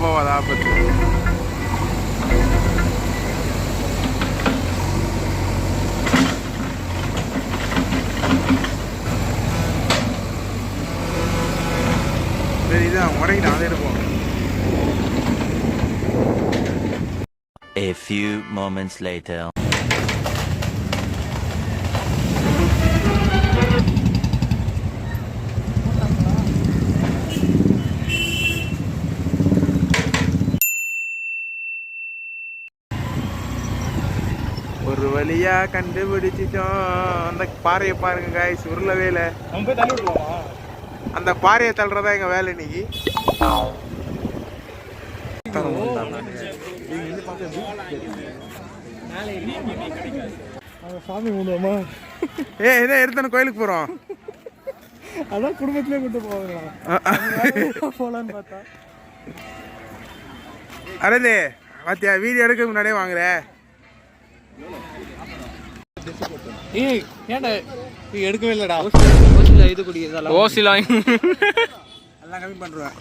போகாத ஆபத்து. சரி இதான் முறைக்கு அதை எடுப்போம். A few moments later. ஒரு வழியா கண்டுபிடிச்சிட்டோம். அந்த பாறையை பாருங்க காய்ஸ், உருளவே இல்லை. அந்த பாறையை தள்ளுறதா எங்க வேலை இன்னைக்கு. சாமி கும்பிடுவோமா? இதை எடுத்தான கோயிலுக்கு போறோம். அதான் குடும்பத்திலே கூட்டு போவாங்களா போலான்னு பார்த்தா. அரே பாத்தியா வீடியோ எடுக்க முன்னாடியே வாங்குற. ஏய் ஏன்டா எடுக்கவே இல்லடா. இது குடிக்கிறதா ஓசில எல்லாம் கம்மி பண்றேன்.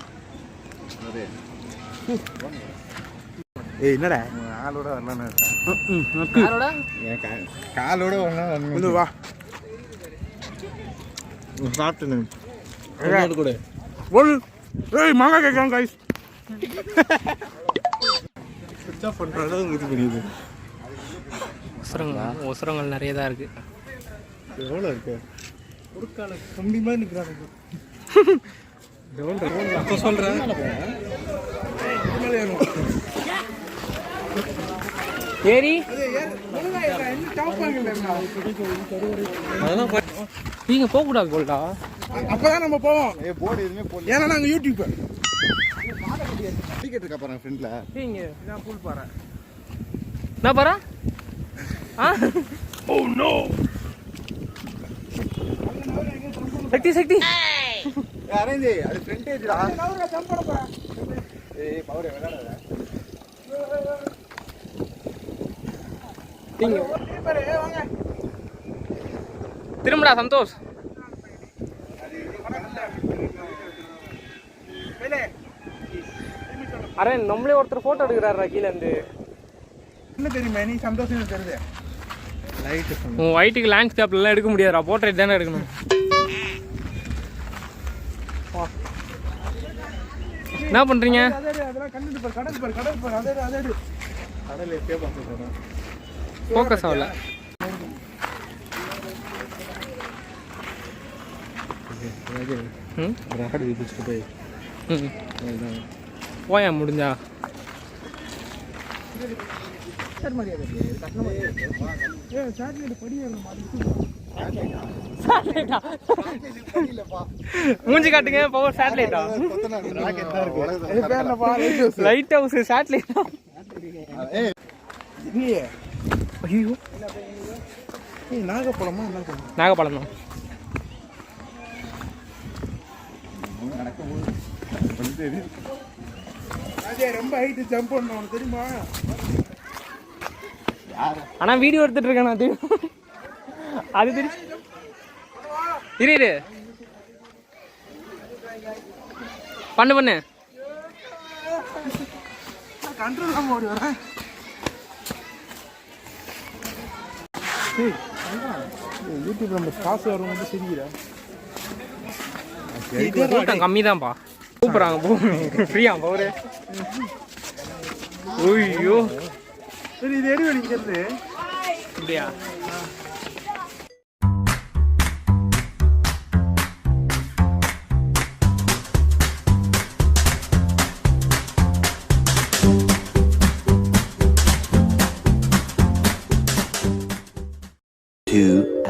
ஏய் என்னடா ஆளோட வரலான்னு காலோட காலோட வரலாம். வா சாப்பிட்டு கூட ஏய் மாங்கா கேட்கலாம் கைஸ். சுவிட்ச் ஆஃப் பண்ற அளவுக்கு இது பண்ணிடுது. ஒசரங்கள் நிறைய தான் இருக்கு. எவ்வளோ இருக்கு? ஒரு கால கம்பி மாதிரி நிற்கிறாங்க. சொல்றேன் ஏரி நீங்க போக கூடாது போல்டா. அப்பதான் நம்ம போவோம். ஏன்னா நாங்க யூடியூப் டிக்கெட் இருக்கா பாருங்க ஃப்ரெண்ட்ல. இதான் பூல் பாறை. என்ன பாறை? ஓ நோ சக்தி சக்தி அரேஞ்ச் அது ஃப்ரண்ட் ஏஜ்டா. நவரா ஜம்ப் பண்ண போறா. ஏய் பவர் விளையாடாத. நீங்க பாரு வாங்க. திரும்படா சந்தோஷ். அரே நம்மளே ஒருத்தர் போட்டோ எடுக்கிறாரா கீழ இருந்து. என்ன தெரியுமா நீ சந்தோஷம் தெரியுது. லைட் உன் ஒயிட்டுக்கு லேண்ட்ஸ்கேப்ல எல்லாம் எடுக்க முடியாதுடா. போர்ட்ரேட் தானே எடுக்கணும். என்ன பண்றீங்க? அதெல்லாம் கண்டுட்டு பாரு. கடல் பாரு கடல் பாரு. அதே கடல் எப்போ பார்த்துறோம். ஃபோக்கஸ் ஆகல. ராக்கெட் பிடிச்சிட்டு போய் போயா முடிஞ்சா மூஞ்சி காட்டுங்க. பவர் சேட்டலைட்டா? லைட் ஹவுஸ் சேட்டலைட்டா? ஐயோ நாகப்பழமா? நாகப்பழம் தான். ரொம்ப ஹைட் ஜம்ப் பண்ணணும் தெரியுமா? ஆனா வீடியோ எடுத்துட்டு இருக்கேன் நான். தெரியும் அது தெரியும். இரு பண்ணு கண்ட்ரோல் ஆகாம ஓடி வரேன். யூடியூப்ல நம்ம காசு வரணும் வந்து சிரிக்கிறேன். கூட்டம் கம்மி தான்ப்பா. கூப்பிட்றாங்க போ. ஃப்ரீயா பவரு. ஐயோ சரி இது எடி வலிக்கிறது இப்படியா?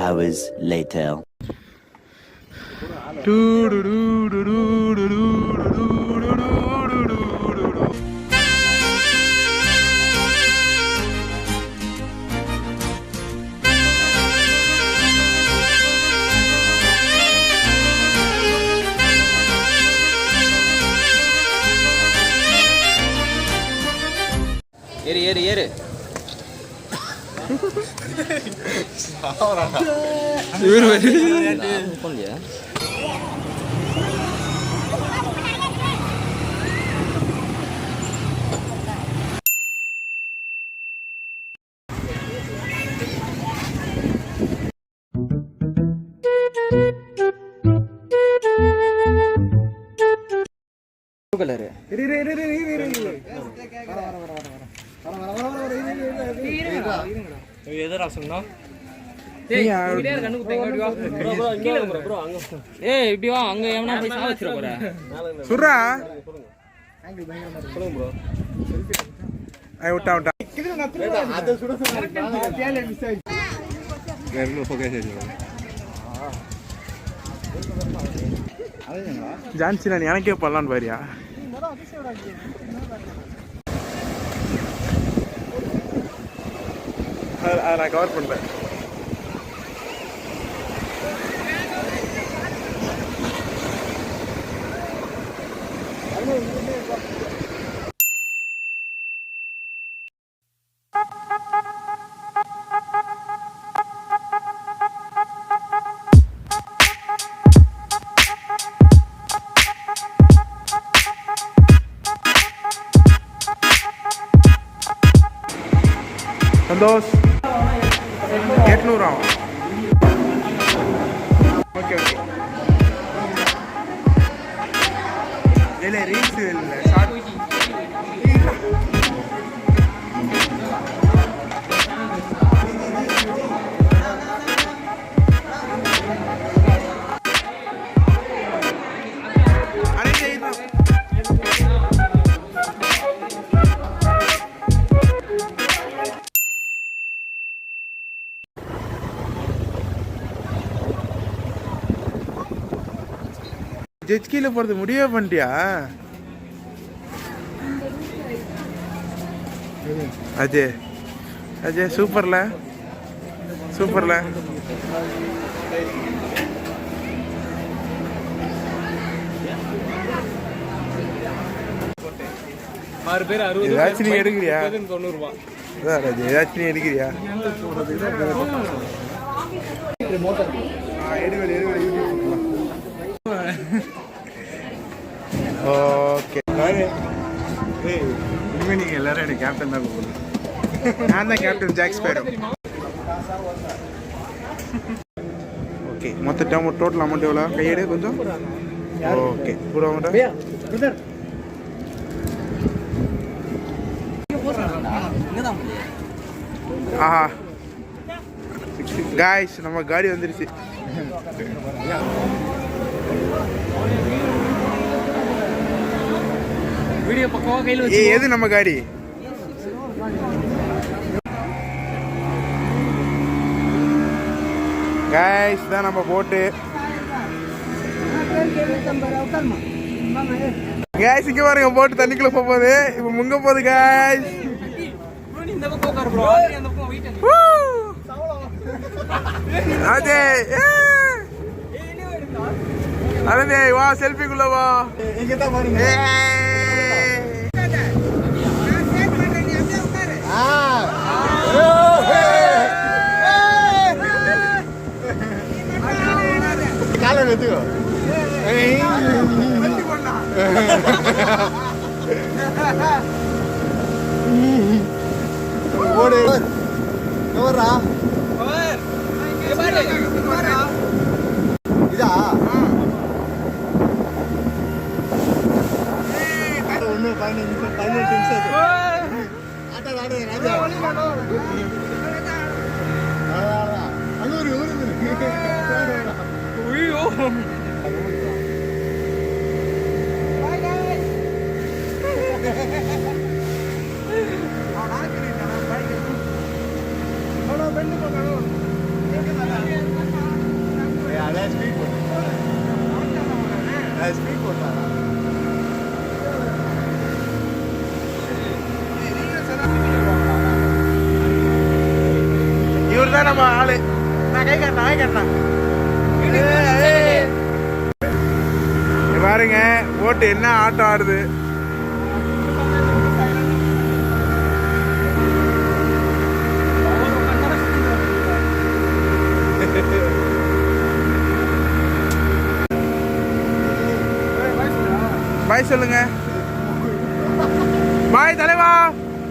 Hours later. ஏறு ஏறு ஏறு. கலரு எதரா சொன்னா இப்படி வா அங்க எவனா போய் சாவ வச்சிர போற சுரா ஐ விட்டா விட்டா அத சுட தேல மிஸ் ஆயிச்சு வேற ஃபோக்கஸ் ஆயிச்சு ஜான்சி நான் எனக்கே பண்ணலான்னு பாரியா அதை நான் கவர் பண்ணுறேன் சந்தோஷ் 800 ஆகும் ஓகே ஓகே இல்லை ரீல்ஸ் இல்லை ஷார்ட் ஜெட் கீழே போகிறது முடிவே பண்ணிட்டியா அஜய் அஜய் சூப்பர்ல சூப்பர்ல ஏதாச்சும் நீ எடுக்கிறியா ஏதாச்சும் நீ எடுக்கிறியா ஓகே இனிமேல் நீங்கள் எல்லாரும் எனக்கு கேப்டன் தான் கூப்பிடுங்க நான் தான் கேப்டன் ஜாக் ஸ்பேரோ ஓகே மொத்த டோட்டல் அமௌண்ட் எவ்வளோ கையெடு கொஞ்சம் ஓகே கூட அமௌண்ட்டா ஆஹா காய்ஸ் நம்ம காடி வந்துருச்சு வீடியோ பக்கவா கையில வச்சு எது நம்ம காடி காய்ஸ் தான் நம்ம போட்டு காய்ஸ் இங்க பாருங்க போட்டு தண்ணிக்குள்ள போகுது இப்ப முங்க போகுது காய்ஸ் அதே அதே வா செல்ஃபிக்குள்ள வா இங்க தான் பாருங்க காலை வெத்துக்கோ ஓடு எவரா இதா ஒன்று 18 நிமிஷம் ஆட்டோ ஆடு ராஜா அங்கே ஒரு ஐயோ இவர் தான் நம்ம ஆளு நான் கை கட்டினா பாருங்க போட்டு என்ன ஆட்டம் ஆடுது பாய் சொல்லுங்க பாய் தலைவா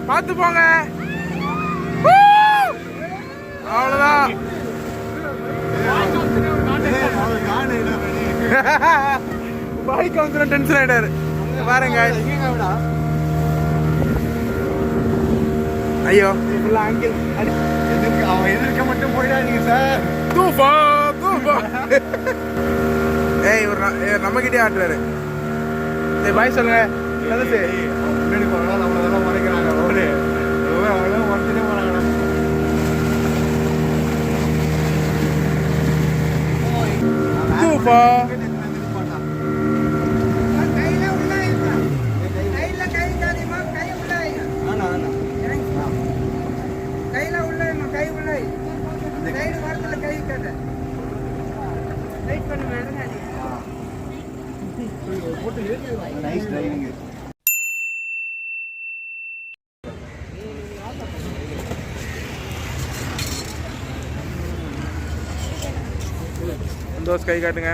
பார்த்து போங்க அவ்வளவுதான் பாய் கவுன்சிலர் டென்ஷன் ஆயிட்டாரு பாருங்க ஐயோ அங்கிள் அவன் எதிர்க்க மட்டும் போயிடாதீங்க சார். தூஃபா தூஃபா ஏய் இவர் நம்மகிட்டே ஆட்டுறாரு சரி பாய் சொல்லுங்க நல்லது முன்னாடி போனா நம்மளெல்லாம் மறைக்கிறாங்க ரோடு அவ்வளோ மறைச்சிட்டே போறாங்கண்ணா. தூஃபா நைஸ் டிரைவிங். சந்தோஷ் கை காட்டுங்க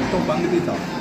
तो बंग भी था.